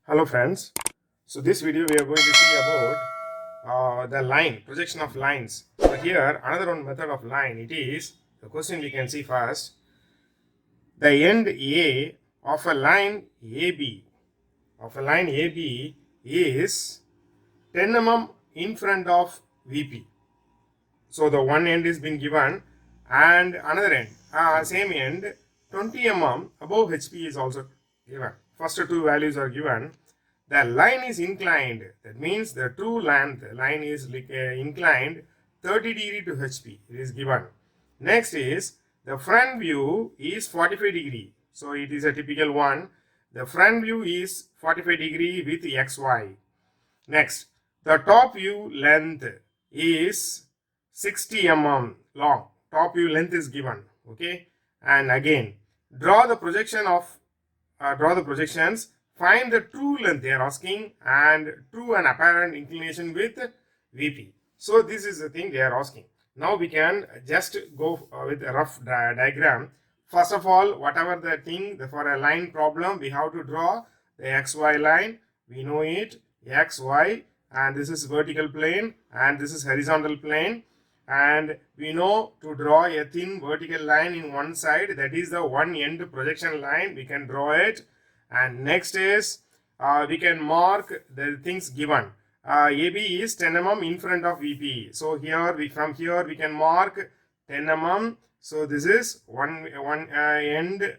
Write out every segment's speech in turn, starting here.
Hello friends. So this video we are going to see about the line, projection of lines. So here another one method of line, it is the question we can see first. The end A of a line AB is 10 mm in front of VP. So the one end is been given and another end, same end 20 mm above HP is also given. First two values are given. The line is inclined, that means the true length line is inclined 30 degree to HP, it is given. Next is the front view is 45 degree, so it is a typical one. The front view is 45 degree with XY. Next, the top view length is 60 mm long. Top view length is given. Okay, and again draw the projection of draw the projections. Find the true length they are asking and true and apparent inclination with VP. So this is the thing they are asking. Now we can just go with a rough diagram. First of all, whatever the thing for a line problem, we have to draw the XY line. We know it, XY, and this is vertical plane and this is horizontal plane. And we know to draw a thin vertical line in one side, that is the one end projection line. We can draw it. And next is we can mark the things given. AB is 10 mm in front of VP. So here from here we can mark 10 mm. So this is one end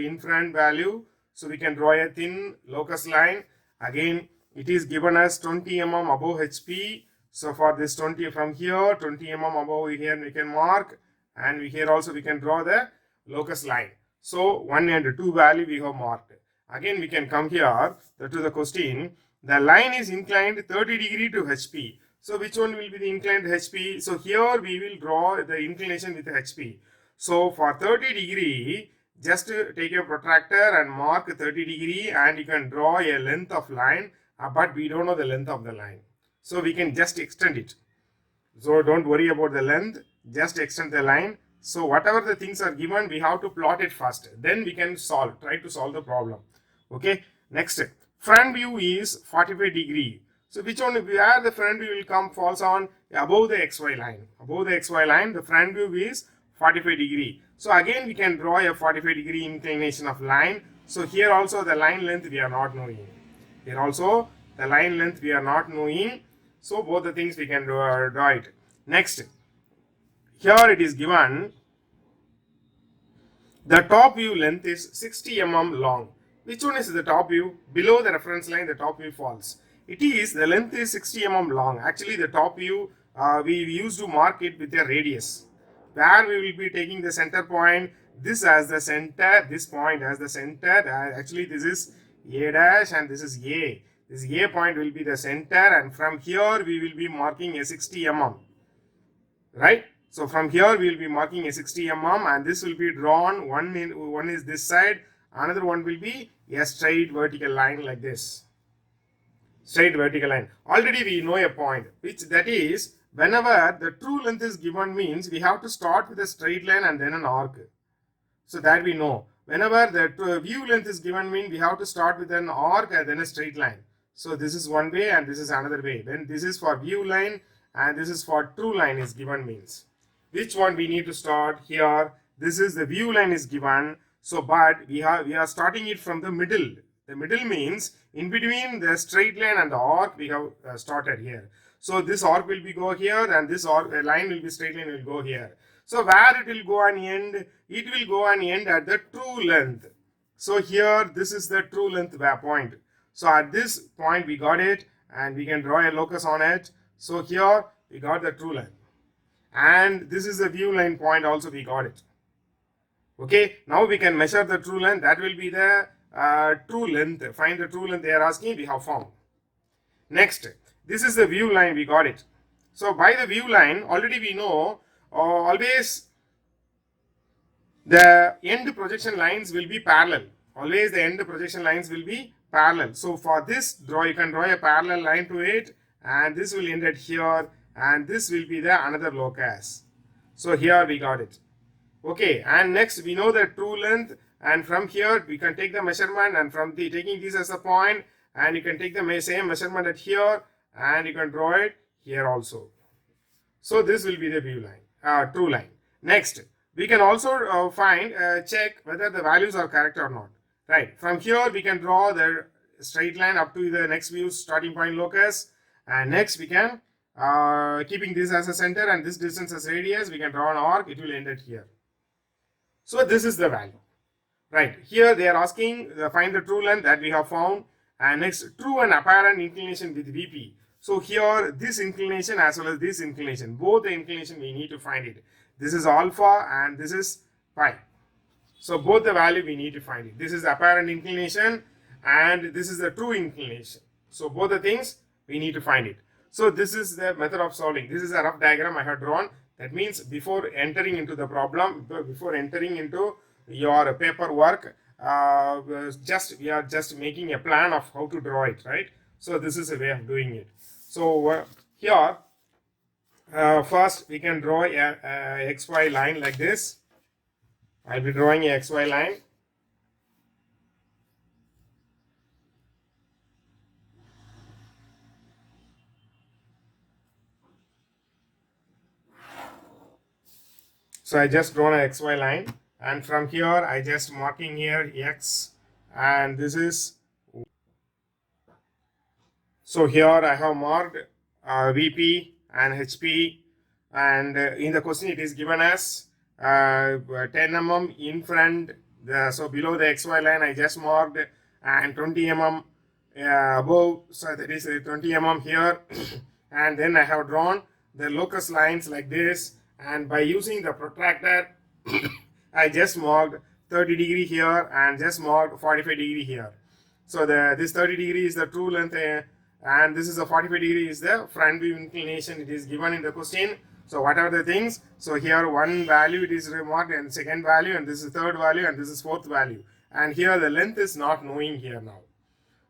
in front value. So we can draw a thin locus line. Again, it is given as 20 mm above HP. So for this 20 from here, 20 mm above here we can mark, and here also we can draw the locus line. So one and two value we have marked. Again we can come here to the question. The line is inclined 30 degree to HP. So which one will be the inclined HP? So here we will draw the inclination with HP. So for 30 degree, just take a protractor and mark 30 degree and you can draw a length of line, but we don't know the length of the line. So we can just extend it. So don't worry about the length, just extend the line. So whatever the things are given, we have to plot it first. Then we can try to solve the problem. Okay, next, front view is 45 degree. So which one, where the front view will come, falls on above the XY line. Above the XY line, the front view is 45 degree. So again we can draw a 45 degree inclination of line. So here also the line length we are not knowing. Here also the line length we are not knowing. So both the things we can draw it. Next, here it is given the top view length is 60 mm long. Which one is the top view? Below the reference line, the top view falls. It is, the length is 60 mm long. Actually, the top view, we used to mark it with a radius. Where we will be taking the center point, this as the center, this point as the center. Actually, this is A dash and this is A. This A point will be the center, and from here we will be marking a 60 mm. Right? So from here we will be marking a 60 mm, and this will be drawn. One is this side, another one will be a straight vertical line like this. Straight vertical line. Already we know a point, which that is whenever the true length is given means we have to start with a straight line and then an arc. So that we know. Whenever the view length is given means we have to start with an arc and then a straight line. So this is one way and this is another way. Then this is for view line and this is for true line is given means. Which one we need to start here? This is the view line is given. So but we are starting it from the middle. The middle means in between the straight line and the arc we have started here. So this arc will be go here and this line will be straight line will go here. So where it will go and end? It will go and end at the true length. So here this is the true length point. So at this point we got it and we can draw a locus on it. So here we got the true length. And this is the view line point also we got it. Okay, now we can measure the true length. That will be the true length. Find the true length they are asking, we have found. Next, this is the view line, we got it. So by the view line, already we know always the end projection lines will be parallel. Always the end projection lines will be parallel. So for this, you can draw a parallel line to it, and this will end at here, and this will be the another locus. So here we got it. Okay, and next we know the true length, and from here we can take the measurement, and from taking this as a point, and you can take the same measurement at here and you can draw it here also. So this will be the view line, true line. Next, we can also check whether the values are correct or not. Right, from here we can draw the straight line up to the next view starting point locus, and next we can keeping this as a center and this distance as radius, we can draw an arc, it will end at here. So this is the value. Right, here they are asking find the true length that we have found, and next true and apparent inclination with VP. So here this inclination as well as this inclination, both the inclination we need to find it. This is alpha and this is pi. So both the value we need to find it. This is the apparent inclination and this is the true inclination. So both the things we need to find it. So this is the method of solving. This is a rough diagram I have drawn. That means before entering into the problem, before entering into your paperwork, we are just making a plan of how to draw it, right? So this is a way of doing it. So here first we can draw a XY line like this. I'll be drawing a XY line. So I just drawn a XY line, and from here I just marking here X, and this is, so here I have marked VP and HP, and in the question it is given as 10 mm in front, so below the XY line I just marked, and 20 mm above, so that is 20 mm here and then I have drawn the locus lines like this, and by using the protractor I just marked 30 degree here and just marked 45 degree here. So this 30 degree is the true length and this is the 45 degree is the front view inclination. It is given in the question. So what are the things? So here one value it is marked, and second value, and this is third value, and this is fourth value. And here the length is not knowing here now.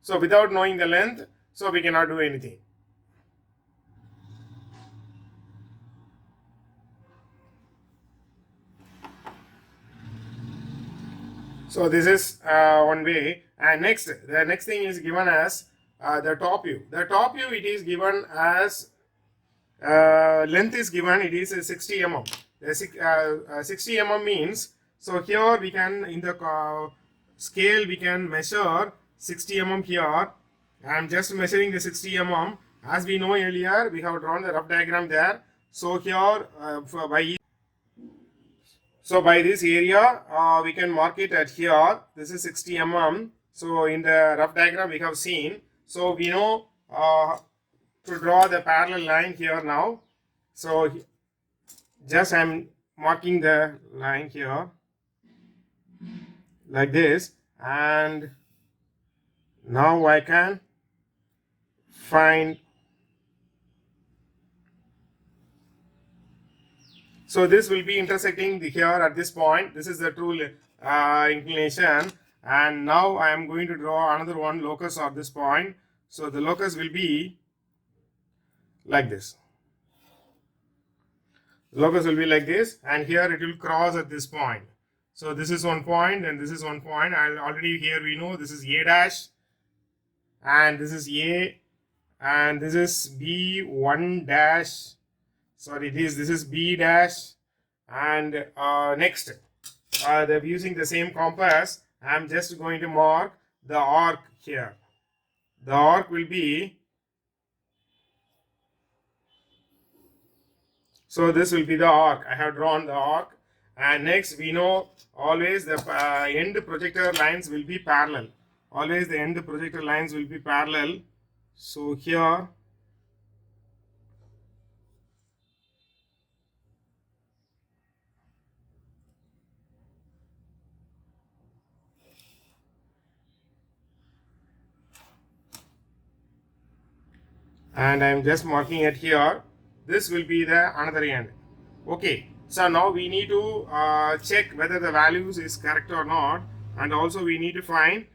So without knowing the length, so we cannot do anything. So this is one way. And next, the next thing is given as the top view. The top view it is given as length is given, it is 60 mm. 60 mm means, so here we can in the scale we can measure 60 mm here. I am just measuring the 60 mm. As we know earlier, we have drawn the rough diagram there. So here by this area we can mark it at here. This is 60 mm. So in the rough diagram we have seen. So we know to draw the parallel line here now. So just I am marking the line here like this, and now I can find. So this will be intersecting here at this point. This is the true inclination, and now I am going to draw another one locus at this point. So the locus will be like this. Locus will be like this, and here it will cross at this point. So this is one point and this is one point. And already here we know this is A dash, and this is A, and this is B1 dash. Sorry, this is B dash, and next using the same compass, I am just going to mark the arc here. The arc will be, so this will be the arc. I have drawn the arc, and next we know always the end projector lines will be parallel. Always the end projector lines will be parallel. So here and I am just marking it here. This will be the another end. Okay, so now we need to check whether the values is correct or not, and also we need to find.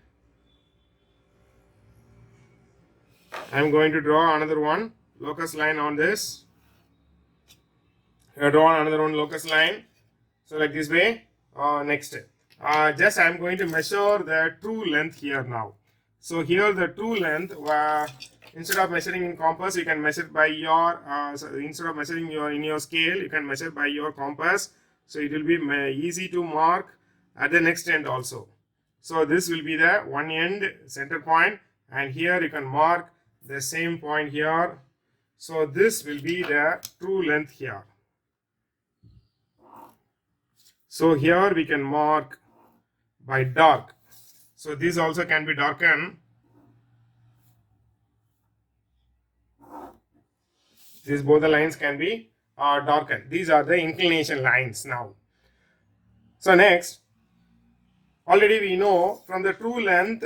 I am going to draw another one locus line on this. I draw another one locus line. So like this way. Next, just I am going to measure the true length here now. So here the true length, instead of measuring in compass, you can measure by your, so instead of measuring in your scale, you can measure by your compass. So it will be easy to mark at the next end also. So this will be the one end center point, and here you can mark the same point here. So this will be the true length here. So here we can mark by dark. So this also can be darkened. These both the lines can be darkened. These are the inclination lines now. So next, already we know from the true length,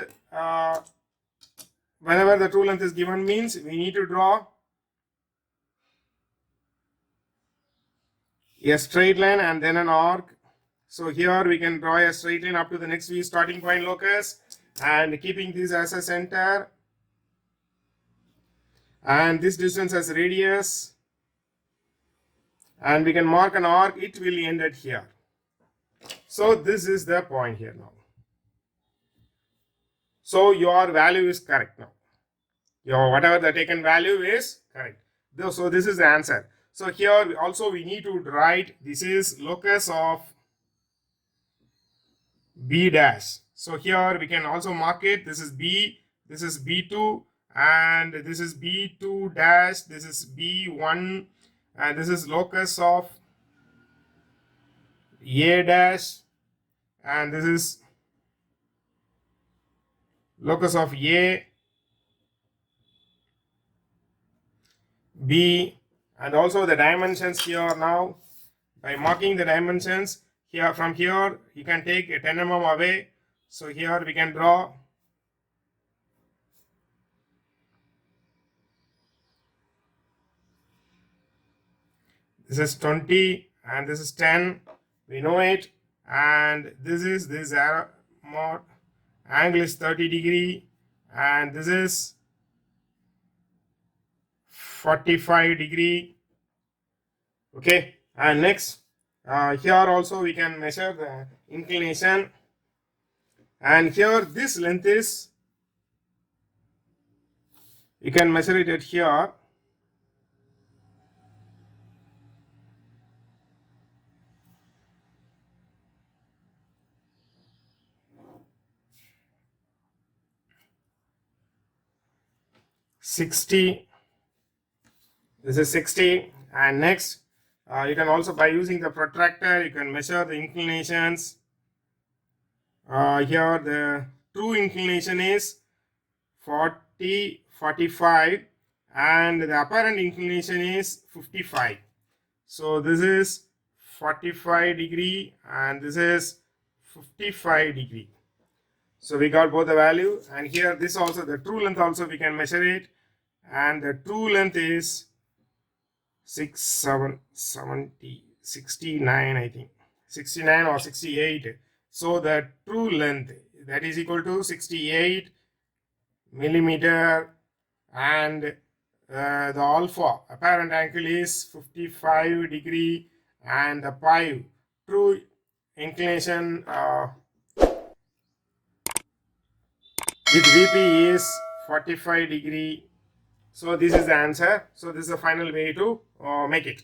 whenever the true length is given means we need to draw a straight line and then an arc. So here we can draw a straight line up to the next V starting point locus, and keeping this as a center, and this distance as radius, and we can mark an arc. It will end at here. So this is the point here now. So your value is correct now. Your whatever the taken value is correct. So this is the answer. So here also we need to write this is locus of B dash. So here we can also mark it. This is B, this is B2, and this is B2 dash, this is B1, and this is locus of A dash, and this is locus of A, B, and also the dimensions here now. By marking the dimensions here, from here you can take a 10 mm away. So here we can draw this is 20 and this is 10, we know it, and this arrow more angle is 30 degree, and this is 45 degree. Okay, and next here also we can measure the inclination, and here this length is, you can measure it at here. This is 60, and next you can also, by using the protractor, you can measure the inclinations. Here the true inclination is 40, 45, and the apparent inclination is 55. So this is 45 degree and this is 55 degree. So we got both the value, and here this also, the true length also we can measure it, and the true length is 69, I think 69 or 68. So the true length, that is equal to 68 millimeter, and the alpha apparent angle is 55 degree, and the pi true inclination with VP is 45 degree. So this is the answer. So this is the final way to make it.